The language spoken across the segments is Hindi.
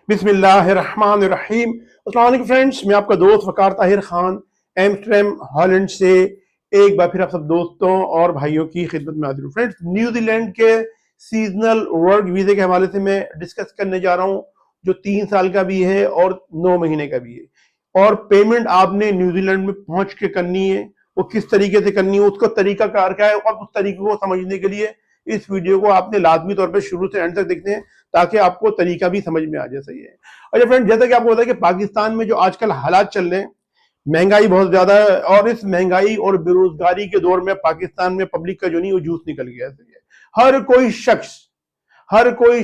बिस्मिल्लाहिर्रहमानिर्रहीम। अस्सलाम वालेकुम फ्रेंड्स, मैं आपका दोस्त वकार ताहिर खान एम्स्टर्डम हॉलैंड से एक बार फिर आप सब दोस्तों और भाइयों की खिदमत में हाजिर हूँ। फ्रेंड्स, न्यूजीलैंड के सीजनल वर्क वीजे के हवाले से मैं डिस्कस करने जा रहा हूँ, जो 3 साल का भी है और 9 महीने का भी है। और पेमेंट आपने न्यूजीलैंड में पहुंच के करनी है, वो किस तरीके से करनी है, उसका तरीका कार क्या है, और उस तरीके को समझने के लिए इस वीडियो को आपने लाजमी तौर पर शुरू से एंड तक देखते हैं, ताकि आपको तरीका भी समझ में आ जाए। सही है। अच्छा फ्रेंड, जैसा कि आपको पता है कि पाकिस्तान में जो आजकल हालात चल रहे हैं, महंगाई बहुत ज्यादा है, और इस महंगाई और बेरोजगारी के दौर में पाकिस्तान में पब्लिक का जो नहीं वो जूस निकल गया है। हर कोई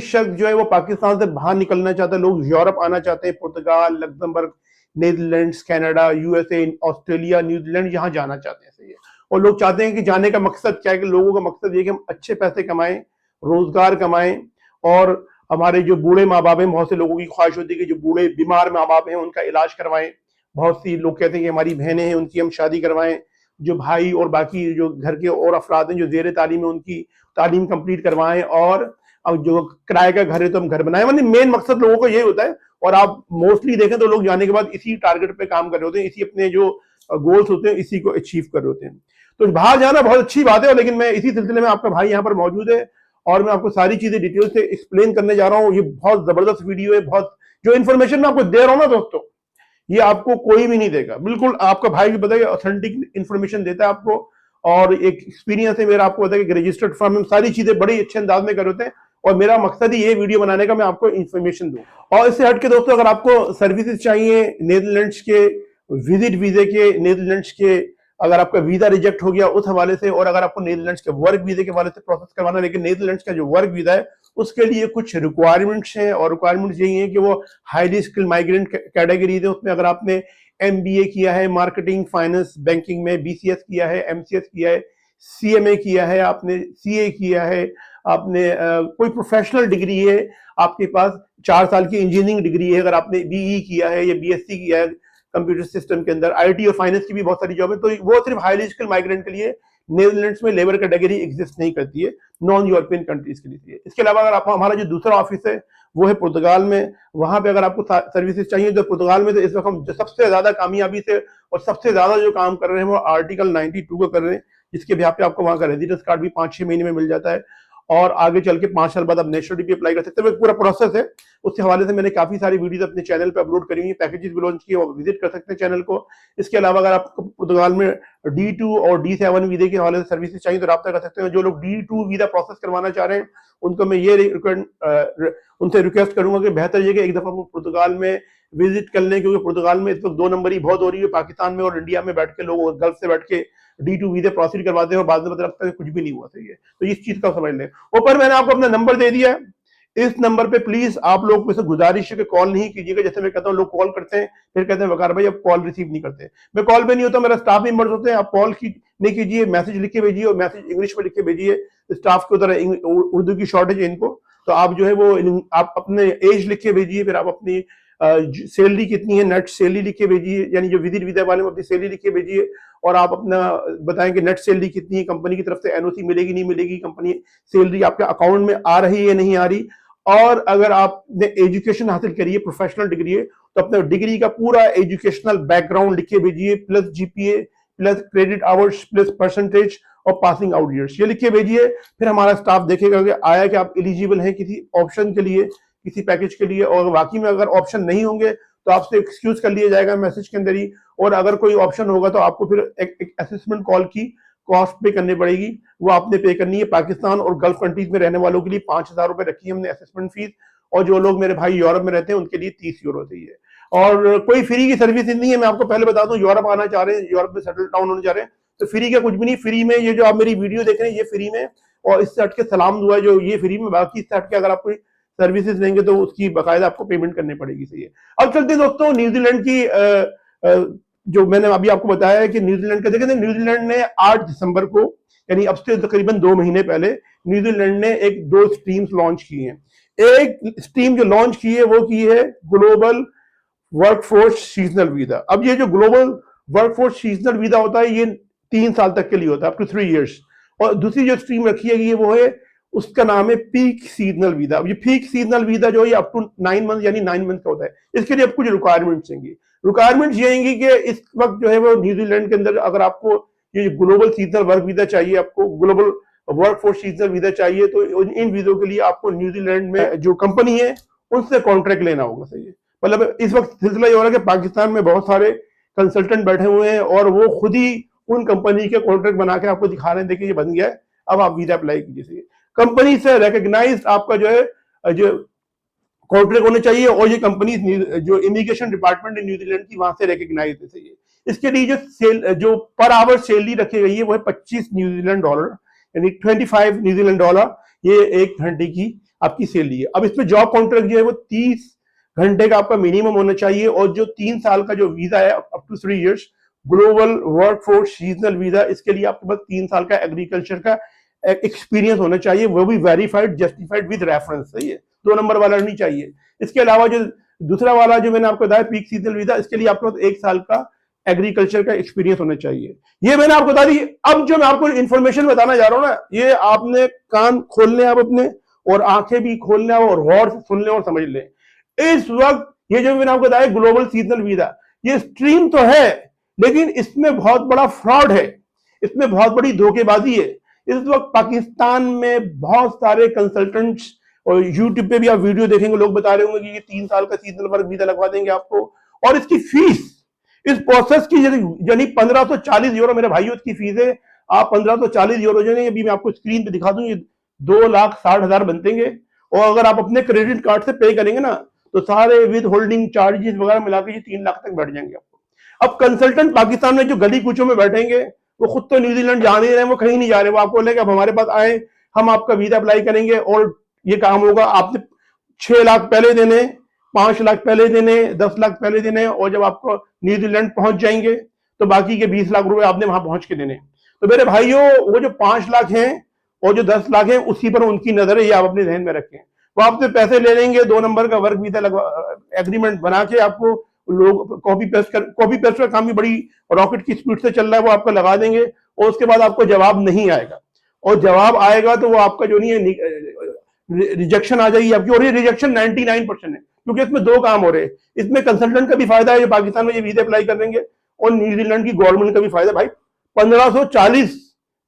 शख्स जो है वो पाकिस्तान से बाहर निकलना चाहता है। लोग यूरोप आना चाहते हैं, पुर्तगाल, Luxembourg, Netherlands, Canada, USA, Australia, New Zealand, यहाँ जाना चाहते हैं। सही है। और लोग चाहते हैं कि जाने का मकसद क्या है, कि लोगों का मकसद ये कि हम अच्छे पैसे कमाएं, रोजगार कमाएं, और हमारे जो बूढ़े माँ बाप हैं, बहुत से लोगों की ख्वाहिश होती है कि जो बूढ़े बीमार माँ बाप हैं उनका इलाज करवाएं। बहुत सी लोग कहते हैं कि हमारी बहनें हैं उनकी हम शादी करवाएं। जो भाई और बाकी जो घर के और अफराद हैं जो जेर तालीम है उनकी तालीम कंप्लीट करवाएं। और अब जो किराए का घर है तो हम घर बनाएं। मतलब मेन मकसद लोगों को यही होता है। और आप मोस्टली देखें तो लोग जाने के बाद इसी टारगेट पे काम कर रहे होते हैं, इसी अपने जो गोल्स होते हैं इसी को अचीव कर रहे होते हैं। तो बाहर जाना बहुत अच्छी बात है, लेकिन मैं इसी सिलसिले में आपका भाई यहाँ पर मौजूद है और मैं आपको सारी चीजें डिटेल से एक्सप्लेन करने जा रहा हूँ। ये बहुत जबरदस्त वीडियो है। बहुत जो इन्फॉर्मेशन मैं आपको दे रहा हूँ ना दोस्तों, ये आपको कोई भी नहीं देगा। बिल्कुल आपका भाई भी बताया, ऑथेंटिक इन्फॉर्मेशन देता है आपको, और एक एक्सपीरियंस है मेरा। आपको बताया कि रजिस्टर्ड फर्म में सारी चीजें बड़ी अच्छे अंदाज में कर होते हैं, और मेरा मकसद ही ये वीडियो बनाने का, मैं आपको इन्फॉर्मेशन दूं। और इससे हटके दोस्तों, अगर आपको सर्विसेज चाहिए नीदरलैंड्स के विजिट वीजे के, नीदरलैंड्स के अगर आपका वीजा रिजेक्ट हो गया उस हवाले से, और अगर आपको नीदरलैंड्स के वर्क वीजे के हवाले से प्रोसेस करवाना, लेकिन नीदरलैंड्स का जो वर्क वीजा है उसके लिए कुछ रिक्वायरमेंट्स हैं, और रिक्वायरमेंट्स यही है कि वो हाईली स्किल्ड माइग्रेंट कैटेगरीज है। उसमें अगर आपने एमबीए किया है मार्केटिंग फाइनेंस बैंकिंग में, बीसीएस किया है, एमसीएस किया है, सीएमए किया है, आपने सीए किया है, आपने कोई प्रोफेशनल डिग्री है आपके पास, 4 साल की इंजीनियरिंग डिग्री है, अगर आपने बीई किया है या बीएससी किया है कंप्यूटर सिस्टम के अंदर, आईटी और फाइनेंस की भी बहुत सारी जॉब है, तो वो सिर्फ हाईली स्किल्ड माइग्रेंट के लिए नीदरलैंड्स में लेबर कैटेगरी एग्जिस्ट नहीं करती है, नॉन यूरोपियन कंट्रीज के लिए। इसके अलावा अगर आप, हमारा जो दूसरा ऑफिस है वो है पुर्तगाल में, वहां पे अगर आपको सर्विसेज चाहिए तो पुर्तगाल में तो इस वक्त हम सबसे ज्यादा कामयाबी से और सबसे ज्यादा जो काम कर रहे हैं वो आर्टिकल 92 को कर रहे हैं, जिसके बिहाफ पे आपको वहां का रेजिडेंस कार्ड भी 5-6 महीने में मिल जाता है, और आगे चल के 5 साल बाद आप नेशनलिटी भी अप्लाई कर सकते हैं। पूरा प्रोसेस है। उसके हवाले से मैंने काफी सारी वीडियोस अपने चैनल पे अपलोड करी हुई, पैकेजेस भी लॉन्च किए, और विजिट कर सकते हैं चैनल को। इसके अलावा अगर आपको पुर्तगाल में D2 और D7 वीजे के हवाले से सर्विसेज चाहिए तो रब्ता कर सकते हैं। जो लोग D2 वीजा प्रोसेस करवाना चाह रहे हैं उनको मैं ये उनसे रिक्वेस्ट करूंगा कि बेहतर ये कि एक दफा वो पुर्तगाल में विजिट कर लें, क्योंकि पुर्तगाल में इस वक्त 2 नंबरी बहुत हो रही है। पाकिस्तान में और इंडिया में बैठ के लोग गल्फ से बैठ के D2 वीजे प्रोसीड करवाते हैं और बाद में पता लगता है कुछ भी नहीं हुआ। सही है। तो इस चीज का समझ लें। ऊपर मैंने आपको अपना नंबर दे दिया है, इस नंबर पे प्लीज आप लोग को गुजारिश है कि कॉल नहीं कीजिएगा। जैसे मैं कहता हूँ, लोग कॉल करते हैं फिर कहते हैं वकार भाई अब कॉल रिसीव नहीं करते। मैं कॉल पे नहीं होता, मेरा स्टाफ मेंबर्स होते हैं। आप कॉल नहीं कीजिए, मैसेज लिख के भेजिए, और मैसेज इंग्लिश में लिख के भेजिए। स्टाफ के उधर उर्दू की शॉर्टेज है इनको, तो आप जो है वो आप अपने एज लिख के भेजिए, फिर आप अपनी सैलरी कितनी है नेट सैलरी लिख के भेजिए, यानी जो विजिट वीजा वाले में अपनी सैलरी लिख के भेजिए, और आप अपना बताएं कि नेट सैलरी कितनी है, कंपनी की तरफ से एनओसी मिलेगी नहीं मिलेगी, कंपनी सैलरी आपके अकाउंट में आ रही है नहीं आ रही। और अगर आपने एजुकेशन हासिल करी है, प्रोफेशनल डिग्री है, तो अपने डिग्री का पूरा एजुकेशनल बैकग्राउंड लिख के भेजिए, plus GPA, plus credit hours, plus percentage और पासिंग आउट ईयर्स, ये लिख के भेजिए। फिर हमारा स्टाफ देखेगा कि आया कि आप एलिजिबल हैं किसी ऑप्शन के लिए, किसी पैकेज के लिए, और वाकई में अगर ऑप्शन नहीं होंगे तो आपसे एक्सक्यूज कर लिया जाएगा मैसेज के अंदर ही। और अगर कोई ऑप्शन होगा तो आपको फिर एक असेसमेंट कॉल की कॉस्ट पे करनी पड़ेगी, वो आपने पे करनी है। पाकिस्तान और गल्फ कंट्रीज में रहने वालों के लिए 5,000 रुपए रखी है हमने असेसमेंट फीस, और जो लोग मेरे भाई यूरोप में रहते हैं उनके लिए 30 यूरो चाहिए। और कोई फ्री की सर्विस नहीं है। मैं आपको पहले बता दूं, यूरोप आना चाह रहे हैं, यूरोप में सेटल डाउन होने जा रहे हैं, तो फ्री का कुछ भी नहीं। फ्री में ये जो आप मेरी वीडियो देख रहे हैं ये फ्री में, और इससे हटके सलाम दुआ जो ये फ्री में, बाकी इससे हटके अगर आप कोई सर्विसेज लेंगे तो उसकी बाकायदा आपको पेमेंट करनी पड़ेगी। सही है। अब चलते हैं दोस्तों न्यूजीलैंड की, जो मैंने अभी आपको बताया है कि न्यूजीलैंड का, देखें न्यूजीलैंड ने 8 दिसंबर को, यानी अब से तकरीबन 2 महीने पहले, न्यूजीलैंड ने 2 स्ट्रीम्स लॉन्च की हैं। एक स्ट्रीम जो लॉन्च की है वो की है ग्लोबल वर्कफोर्स सीजनल वीजा। अब ये जो ग्लोबल वर्कफोर्स सीजनल वीजा होता है ये 3 साल तक के लिए होता है, अप टू 3 इयर्स। और दूसरी जो स्ट्रीम रखी है वो है उसका नाम है पीक सीजनल वीजा। ये पीक सीजनल वीजा जो है अप टू 9 मंथ यानी 9 मंथ का होता है। इसके लिए अब कुछ रिक्वायरमेंट्स चाहिए। रिक्वायरमेंट्स ये आएंगी कि इस वक्त जो है वो न्यूजीलैंड के अंदर अगर आपको ये ग्लोबल सीजनल वर्क वीजा चाहिए, आपको global work force seasonal visa चाहिए, तो इन वीजों के लिए आपको न्यूजीलैंड में जो कंपनी है उनसे कॉन्ट्रैक्ट लेना होगा। सही है, मतलब इस वक्त सिलसिला ये हो रहा है कि पाकिस्तान में बहुत सारे कंसल्टेंट बैठे हुए हैं और वो खुद ही उन कंपनी के कॉन्ट्रैक्ट बना के आपको दिखा रहे हैं, देखिए ये बन गया है, अब आप वीजा अप्लाई कीजिए। कंपनी से रिकॉग्नाइज्ड आपका जो है जो कॉन्ट्रैक्ट होने चाहिए और ये कंपनी जो इमिग्रेशन डिपार्टमेंट है न्यूजीलैंड की वहां से रिकॉग्नाइज है। सही है, इसके लिए जो पर आवर सैलरी रखी गई है वो है 25 न्यूजीलैंड डॉलर यानी 25 न्यूजीलैंड डॉलर, ये एक घंटे की आपकी सैलरी है। अब इसमें जॉब कॉन्ट्रैक्ट जो है वो 30 घंटे का आपका मिनिमम होना चाहिए और जो 3 साल का जो वीजा है up to 3 years global work force seasonal visa, इसके लिए आपके पास 3 साल का एग्रीकल्चर का एक्सपीरियंस होना चाहिए, वो भी वेरीफाइड जस्टिफाइड विद रेफरेंस। सही है, 2 नंबर वाला नहीं चाहिए। इसके अलावा जो दूसरा वाला जो मैंने आपको बताया पीक सीजनल वीजा, इसके लिए आपके पास 1 साल का एग्रीकल्चर का एक्सपीरियंस होना चाहिए। ये मैंने आपको बता दी। अब जो मैं आपको इन्फॉर्मेशन बताना जा रहा हूं ना, ये आपने कान खोलने आप अपने और आंखें भी खोलने और गौर से सुन लें और समझ लें। इस वक्त ये जो मैंने आपको बताया ग्लोबल सीजनल वीजा, ये स्ट्रीम तो है लेकिन इसमें बहुत बड़ा फ्रॉड है, इसमें बहुत बड़ी धोखेबाजी है। इस वक्त पाकिस्तान में बहुत सारे कंसल्टेंट्स और यूट्यूब पे भी आप वीडियो देखेंगे, लोग बता रहे होंगे कि ये 3 साल का सीजनल वर्क वीजा लगवा देंगे आपको, और इसकी फीस इस प्रोसेस की यानी 1540 यूरो मेरे भाइयों की फीस है। आप 1540 यूरो जो है अभी मैं आपको स्क्रीन पे दिखा दूं, ये 2,60,000 बनतेंगे। और अगर आप अपने क्रेडिट कार्ड से पे करेंगे ना तो सारे विद होल्डिंग चार्जेस वगैरह मिला के ये 3 लाख तक बैठ जाएंगे आपको। अब कंसल्टेंट पाकिस्तान में जो गली कूचों में बैठेंगे वो खुद तो न्यूजीलैंड जा नहीं रहे, वो कहीं नहीं जा रहे, वो आपको बोलेंगे अब हमारे पास आए, हम आपका वीजा अप्लाई करेंगे और ये काम होगा। आपने 6 लाख पहले देने, 5 लाख पहले देने, 10 लाख पहले देने, और जब आपको न्यूजीलैंड पहुंच जाएंगे तो बाकी के 20 लाख रुपए आपने वहां पहुंच के देने। तो मेरे भाइयों वो जो 5 लाख हैं और जो 10 लाख है उसी पर उनकी नजर है, ये आप अपने ध्यान में रखें। वो आपसे पैसे ले लेंगे, 2 नंबर का वर्क वीजा एग्रीमेंट बना के आपको लोग कॉपी पेस्ट का काम भी बड़ी रॉकेट की स्पीड से चल रहा है, वो आपको लगा देंगे और उसके बाद आपको जवाब नहीं आएगा, और जवाब आएगा तो वो आपका जो नहीं है रिजेक्शन आ जाएगी आपकी, और ये रिजेक्शन 99% है क्योंकि इसमें 2 काम हो रहे हैं। इसमें कंसल्टेंट का भी फायदा है जो पाकिस्तान में ये वीजा अप्लाई कर देंगे, और न्यूजीलैंड की गवर्नमेंट का भी फायदा। भाई 1540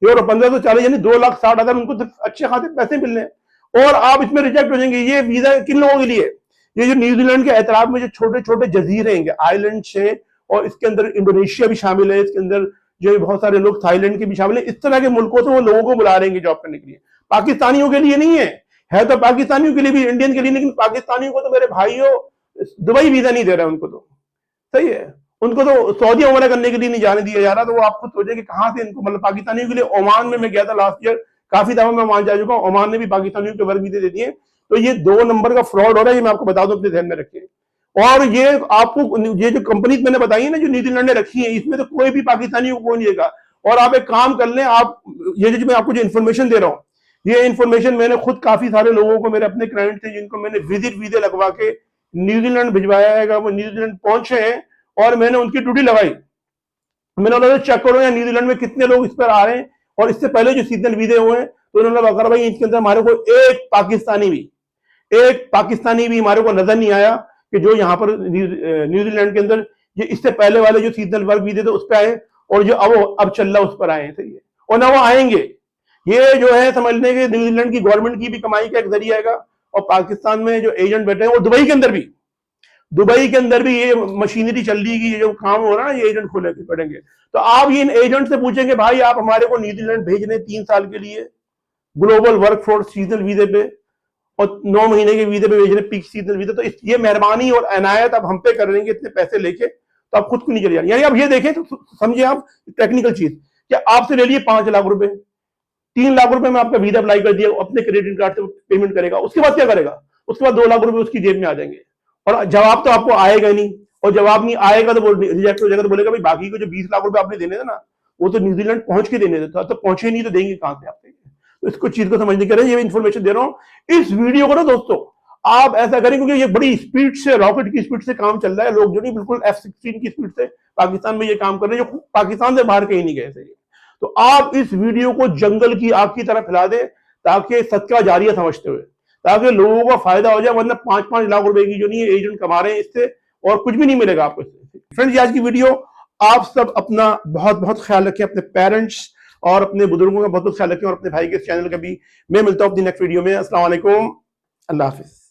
यूरो, 1540 यानी 2,60,000 उनको तो अच्छे खासे पैसे मिल रहे हैं, और आप इसमें रिजेक्ट हो जाएंगे। ये वीजा किन लोगों के लिए? ये जो न्यूजीलैंड के एतराफ में जो छोटे छोटे जजीरे हैं, आइलैंड है, और इसके अंदर इंडोनेशिया भी शामिल है, इसके अंदर जो बहुत सारे लोग थाईलैंड के भी शामिल है, इस तरह के मुल्कों से वो लोगों को बुला रहे हैं जॉब करने के लिए। पाकिस्तानियों के लिए नहीं है तो पाकिस्तानियों के लिए भी, इंडियन के लिए, लेकिन पाकिस्तानियों को तो मेरे भाइयों दुबई वीजा नहीं दे रहा है उनको तो। सही है, उनको तो सऊदी उमरा करने के लिए नहीं जाने दिया जा रहा। तो वो आपको सोचे कि कहां से इनको, मतलब पाकिस्तानियों के लिए ओमान में मैं गया था लास्ट ईयर, काफी दफा मैं वहां जा चुका हूं, ओमान ने भी पाकिस्तानियों के वर्क वीजे दे दिए। तो ये 2 नंबर का फ्रॉड हो रहा है, ये मैं आपको बता दूं, अपने ध्यान में रखिए। और ये आपको ये जो कंपनी मैंने बताई है ना जो न्यूजीलैंड ने रखी है, इसमें तो कोई भी पाकिस्तानियों को नहीं देगा। और आप एक काम कर लें, आप ये जो मैं आपको जो इन्फॉर्मेशन दे रहा हूँ, ये इन्फॉर्मेशन मैंने खुद काफी सारे लोगों को, मेरे अपने क्लाइंट थे जिनको मैंने विजिट वीजे लगवा के न्यूजीलैंड भिजवाया है, वो न्यूजीलैंड पहुंचे हैं और मैंने उनकी ड्यूटी लगाई। मैंने उन्होंने चेक करो या न्यूजीलैंड में कितने लोग इस पर आ रहे हैं, और इससे पहले जो सीजनल वीजे हुए हैं, तो उन्होंने कहा भाई इसके अंदर हमारे को एक पाकिस्तानी भी हमारे को नजर नहीं आया कि जो यहाँ पर न्यूजीलैंड के अंदर ये इससे पहले वाले जो सीजनल वर्क वीजे थे उस पर आए, और जो अब चल रहा उस पर आए हैं। सही है, और ना वो आएंगे। ये जो है समझने के न्यूजीलैंड की गवर्नमेंट की भी कमाई का एक जरिया आएगा, और पाकिस्तान में जो एजेंट बैठे हैं, और दुबई के अंदर भी ये मशीनरी चल रही है, ये जो काम हो रहा है ना, ये एजेंट खोले पड़ेंगे। तो आप इन एजेंट से पूछेंगे भाई आप हमारे को न्यूजीलैंड भेज रहे 3 साल के लिए ग्लोबल वर्क फोर्स सीजनल वीजे पे, और 9 महीने के वीजे पे भेज रहे पीक सीजनल वीजे, तो ये मेहरबानी और अनायत आप हम पे कर देंगे इतने पैसे लेके, तो आप खुद को नहीं चले जाएंगे। यानी आप ये देखें तो समझिए आप टेक्निकल चीज, क्या आपसे ले लिए 5 लाख रुपए, 3 लाख रुपए में आपका वीजा अप्लाई कर दिया, अपने क्रेडिट कार्ड से पेमेंट करेगा, उसके बाद क्या करेगा? उसके बाद 2 लाख रुपए उसकी जेब में आ जाएंगे, और जवाब तो आपको आएगा नहीं, और जवाब नहीं आएगा तो वो रिजेक्ट हो जाएगा। तो बोलेगा भाई बाकी को जो 20 लाख रुपए आपने देने थे ना, वो तो न्यूजीलैंड पहुंच के देने थे, तो पहुंचे नहीं तो देंगे कहां से आप? तो इसको चीज को समझने के लिए ये इन्फॉर्मेशन दे रहा हूं। इस वीडियो को ना दोस्तों आप ऐसा करें, क्योंकि ये बड़ी स्पीड से, रॉकेट की स्पीड से काम चल रहा है। लोग जो नहीं बिल्कुल F-16 की स्पीड से पाकिस्तान में ये काम कर रहे हैं, जो पाकिस्तान से बाहर कहीं नहीं गए थे। तो आप इस वीडियो को जंगल की आग की तरह फैला दें, ताकि सदका जारिया समझते हुए, ताकि लोगों को फायदा हो जाए, वरना 5-5 लाख रुपए की जो नहीं है एजेंट कमा रहे हैं इससे, और कुछ भी नहीं मिलेगा आपको इससे। फ्रेंड्स, आज की वीडियो, आप सब अपना बहुत बहुत ख्याल रखें, अपने पेरेंट्स और अपने बुजुर्गों का बहुत बहुत ख्याल रखें, और अपने भाई के चैनल का भी। मैं मिलता हूं अपनी नेक्स्ट वीडियो में। अस्सलाम वालेकुम, अल्लाह हाफिज।